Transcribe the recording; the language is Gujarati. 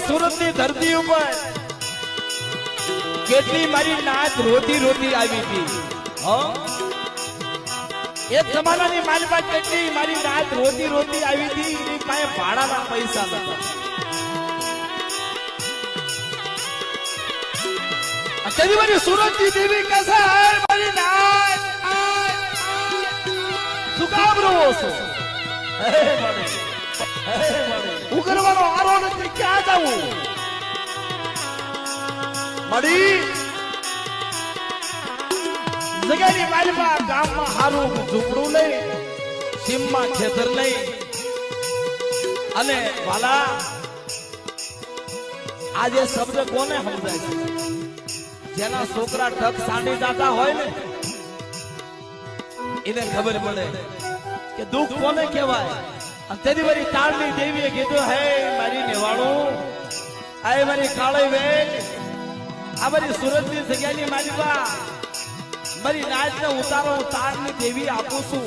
સુરત ની ધરતી ઉપર કેટલી મારી નાત રોતી રોતી આવી હતી એક જમાનાની મારી પાસે કેટલી મારી નાત રોતી રોતી આવી હતી એની પાસે ભાડાના પૈસા નતા તેની મારી સુરત ની દેવી કસે મારી નાત શું કામ રહો છો હું કરવાનો આરો નથી ક્યાં જાવું મળી જગ્યાની માલમાં ગામમાં હારું ઝૂંપડું લઈ સીમમાં ખેતર લઈ અને વાલા આજે શબ્દ કોને સમજાય છે જેના છોકરા ઠક સાંડી જાતા હોય ને એને ખબર પડે કે દુઃખ કોને કહેવાય અને તેની મારી તાળની દેવીએ કીધું હે મારી નેવાળું આ મારી કાળી વેલ આ મારી સુરતની જગ્યાની મારી બા મારી નાચને ઉતારો તાળની દેવી આપું છું